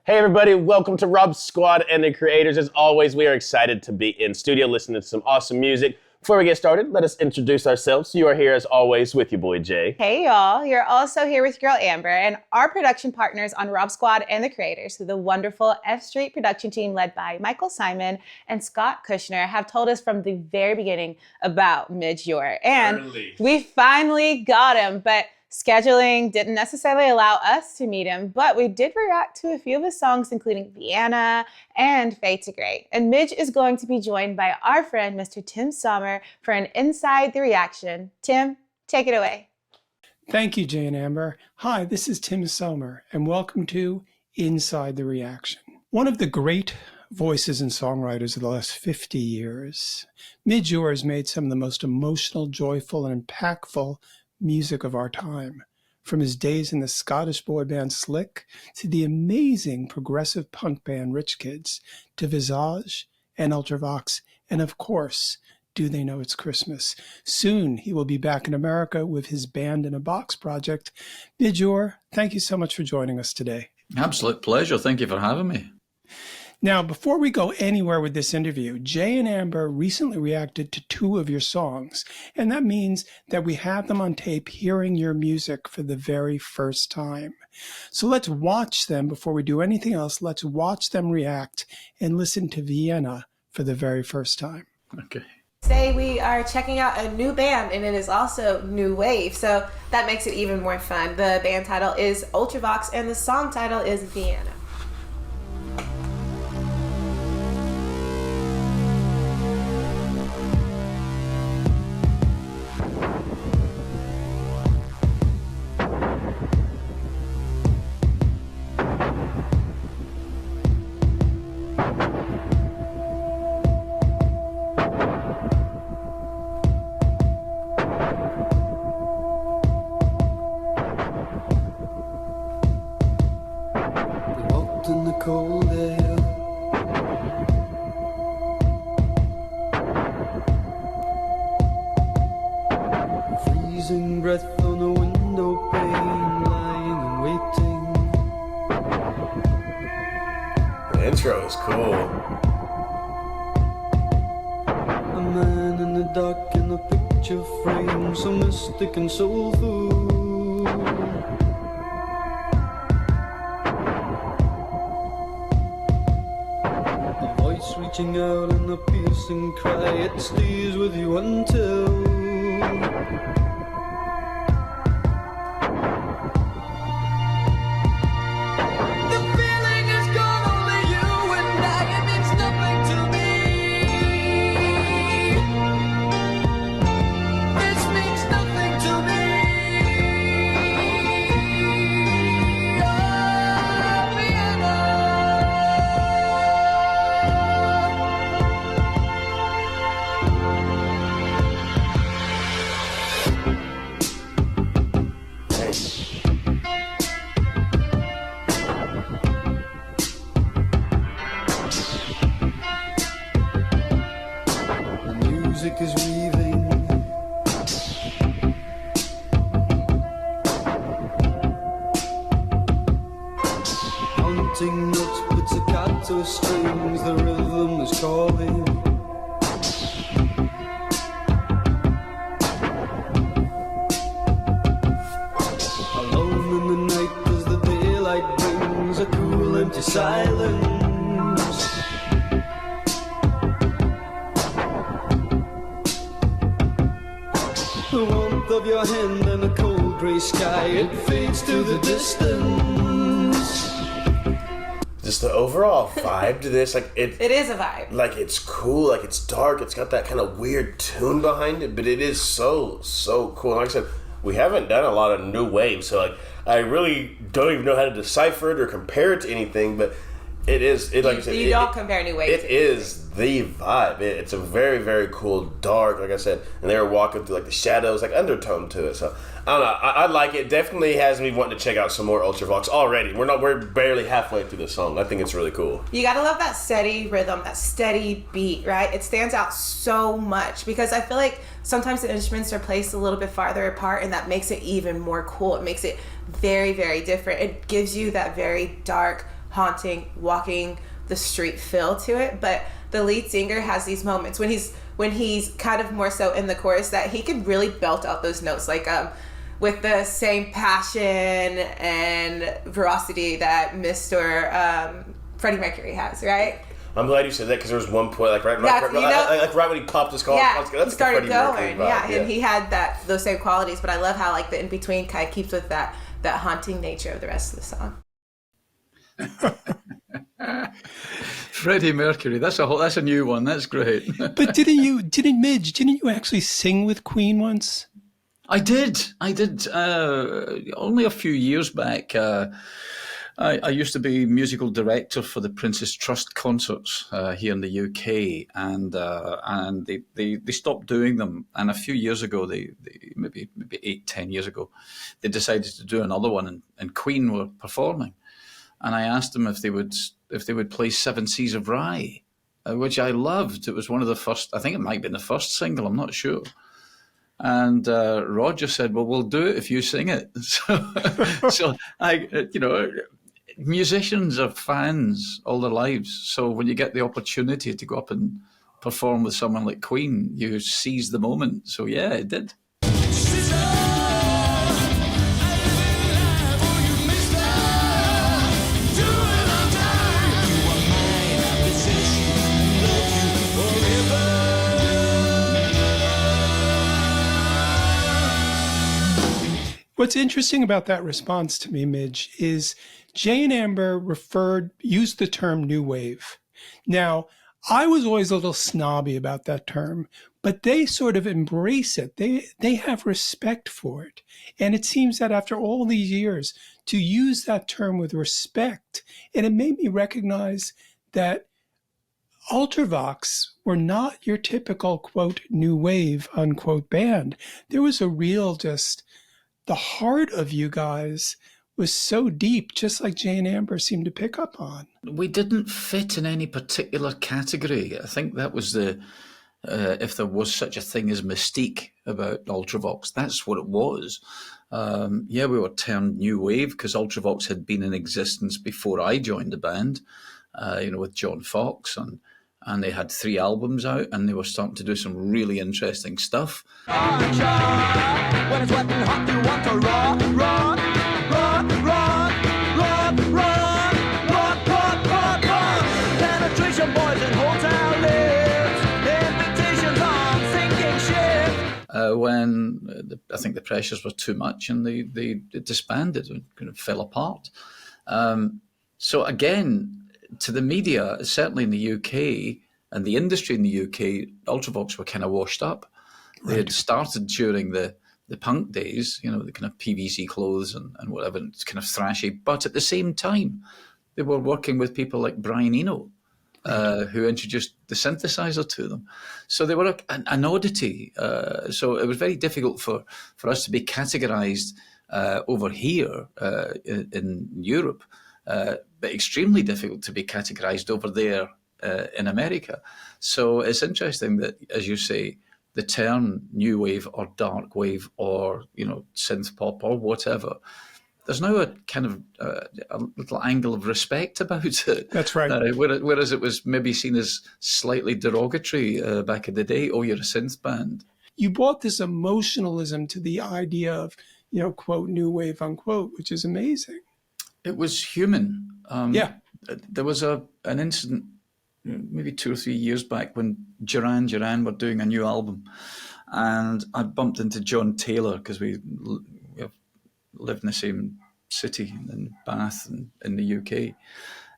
Hey everybody, welcome to Rob Squad and the Creators. As always, we are excited to be in studio listening to some awesome music. Before we get started, let us introduce ourselves. You are here as always with your boy Jay. Hey y'all, you're also here with your girl Amber and our production partners on Rob Squad and the Creators, the wonderful F Street production team led by Michael Simon and Scott Kushner have told us from the very beginning about Midge Ure. And we finally got him, but scheduling didn't necessarily allow us to meet him, but we did react to a few of his songs, including Vienna and Fade to Grey. And Midge is going to be joined by our friend, Mr. Tim Sommer, for an Inside the Reaction. Tim, take it away. Thank you, Jay and Amber. Hi, this is Tim Sommer, and welcome to Inside the Reaction. One of the great voices and songwriters of the last 50 years, Midge Ure has made some of the most emotional, joyful, and impactful music of our time, from his days in the Scottish boy band Slick to the amazing progressive punk band Rich Kids to Visage and Ultravox, and of course, Do They Know It's Christmas? Soon he will be back in America with his Band in a Box project. Midge Ure, thank you so much for joining us today. Absolute pleasure. Thank you for having me. Now, before we go anywhere with this interview, Jay and Amber recently reacted to 2 of your songs, and that means that we have them on tape hearing your music for the very first time. So let's watch them before we do anything else. Let's watch them react and listen to Vienna for the very first time. Okay. Today we are checking out a new band, and it is also new wave, so that makes it even more fun. The band title is Ultravox, and the song title is Vienna. In the cold air, freezing breath on the window pane, lying and waiting. The intro is cool. A man in the dark in a picture frame, so mystic and soulful. Reaching out in a piercing cry, it stays with you until the feeling is gone, only you and I, it means nothing to me. This means nothing to me. Oh, Vienna. Music is weaving, haunting notes, pizzicato strings, the rhythm is calling. Alone in the night as the daylight brings a cool empty silence. The warmth of your hand and a cold grey sky, it fades to the distance. Just the overall vibe to this, like It is a vibe. like it's cool, like it's dark, it's got that kind of weird tune behind it, but it is so cool. And like I said, we haven't done a lot of new wave, so like I really don't even know how to decipher it or compare it to anything, but it is, like I said, You don't compare new wave. It is the vibe. It's a very cool, dark, like I said, and they were walking through like the shadows, like undertone to it. So I don't know. I like it. Definitely has me wanting to check out some more Ultravox already. We're barely halfway through the song. I think it's really cool. You gotta love that steady rhythm, that steady beat, right? It stands out so much because I feel like sometimes the instruments are placed a little bit farther apart, and that makes it even more cool. It makes it very different. It gives you that very dark, haunting, walking the street feel to it. But the lead singer has these moments when he's kind of more so in the chorus that he can really belt out those notes, like with the same passion and veracity that Mr. Freddie Mercury has, right? I'm glad you said that, because there was one point, like right when he popped his collar, he started going, and he had those same qualities. But I love how like the in between kind of keeps with that haunting nature of the rest of the song. Freddie Mercury, that's a new one. That's great. But didn't you actually sing with Queen once? I did. Only a few years back. I used to be musical director for the Prince's Trust concerts here in the UK, and they stopped doing them. And a few years ago, they maybe 8-10 years ago, they decided to do another one, and Queen were performing. And I asked them if they would play Seven Seas of Rye, which I loved. It was one of the first. I think it might have been the first single. I'm not sure. And Roger said, "Well, we'll do it if you sing it." So musicians are fans all their lives. So when you get the opportunity to go up and perform with someone like Queen, you seize the moment. So yeah, it did. What's interesting about that response to me, Midge, is Jay and Amber used the term new wave. Now, I was always a little snobby about that term, but they sort of embrace it. They have respect for it. And it seems that after all these years, to use that term with respect, and it made me recognize that Ultravox were not your typical, quote, new wave, unquote, band. There was a real the heart of you guys was so deep, just like Jay and Amber seemed to pick up on. We didn't fit in any particular category. I think that was if there was such a thing as mystique about Ultravox, that's what it was. We were termed new wave because Ultravox had been in existence before I joined the band, with John Fox, and they had 3 albums out, and they were starting to do some really interesting stuff. When it's wet and hot, you want to run, run, run, run, run, run, run, run, run, run. Penetration boys in hotel lids, invitations on sinking ship. When I think the pressures were too much, and they disbanded and kind of fell apart. So again, to the media, certainly in the UK and the industry in the UK, Ultravox were kind of washed up. Right. They had started during the punk days, the kind of PVC clothes and whatever, and it's kind of thrashy. But at the same time, they were working with people like Brian Eno, who introduced the synthesizer to them. So they were an oddity. So it was very difficult for us to be categorized over here in Europe, but extremely difficult to be categorized over there in America. So it's interesting that, as you say, the term new wave or dark wave or, synth pop or whatever, there's now a kind of a little angle of respect about it. That's right. Whereas it was maybe seen as slightly derogatory back in the day. Oh, you're a synth band. You brought this emotionalism to the idea of, quote, new wave, unquote, which is amazing. It was human. There was an incident maybe 2 or 3 years back when Duran were doing a new album, and I bumped into John Taylor because we lived in the same city in Bath in the UK,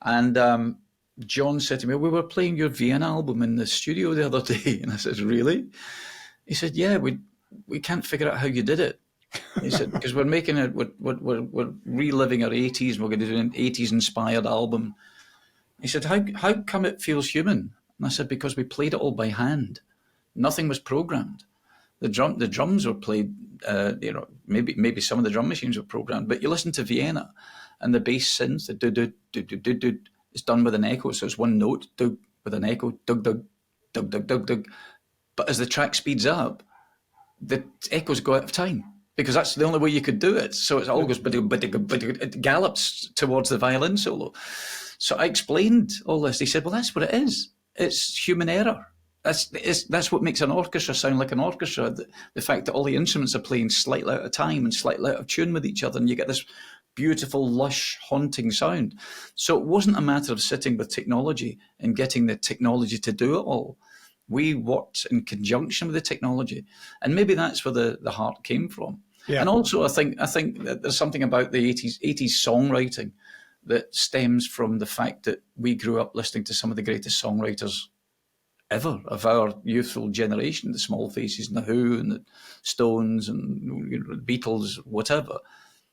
and John said to me, "We were playing your Vienna album in the studio the other day," and I said, "Really?" He said, "Yeah, we can't figure out how you did it." He said, "Because we're making it, we're reliving our 80s. We're going to do an 80s inspired album." He said, "How come it feels human?" And I said, "Because we played it all by hand. Nothing was programmed. The drums were played. Maybe some of the drum machines were programmed, but you listen to Vienna, and the bass synth, the do do do do do do, is done with an echo. So it's one note, dug with an echo, dug dug dug dug dug dug. But as the track speeds up, the echoes go out of time, because that's the only way you could do it. So it all goes, but it gallops towards the violin solo. So I explained all this. He said, well, that's what it is. It's human error. That's what makes an orchestra sound like an orchestra. The fact that all the instruments are playing slightly out of time and slightly out of tune with each other, and you get this beautiful, lush, haunting sound. So it wasn't a matter of sitting with technology and getting the technology to do it all. We worked in conjunction with the technology, and maybe that's where the heart came from. Yeah. And also, I think that there's something about the 80s songwriting that stems from the fact that we grew up listening to some of the greatest songwriters ever of our youthful generation, the Small Faces and the Who and the Stones and the Beatles, whatever.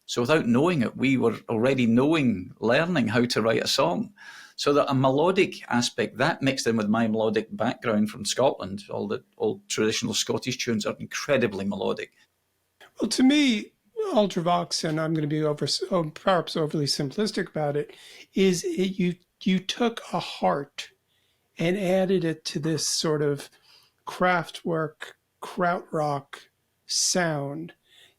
So without knowing it, we were already learning how to write a song. So that a melodic aspect, that mixed in with my melodic background from Scotland, all the old traditional Scottish tunes are incredibly melodic. Well, to me, Ultravox, and I'm going to be perhaps overly simplistic about it, is you took a heart and added it to this sort of Kraftwerk, krautrock sound.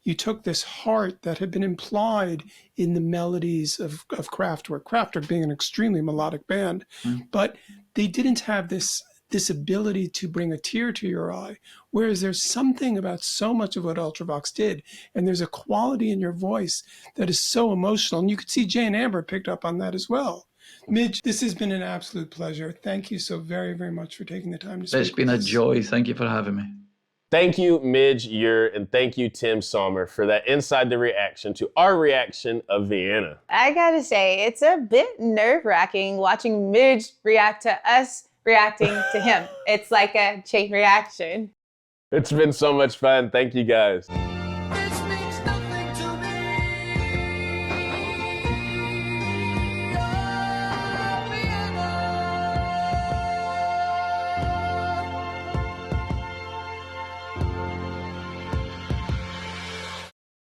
You took this heart that had been implied in the melodies of Kraftwerk, Kraftwerk being an extremely melodic band, but they didn't have this ability to bring a tear to your eye, whereas there's something about so much of what Ultravox did, and there's a quality in your voice that is so emotional, and you could see Jay and Amber picked up on that as well. Midge, this has been an absolute pleasure. Thank you so very, very much for taking the time to speak. It's been a joy. Thank you for having me. Thank you, Midge Ure, and thank you, Tim Sommer, for that inside the reaction to our reaction of Vienna. I gotta say, it's a bit nerve-wracking watching Midge react to us reacting to him. It's like a chain reaction. It's been so much fun. Thank you, guys.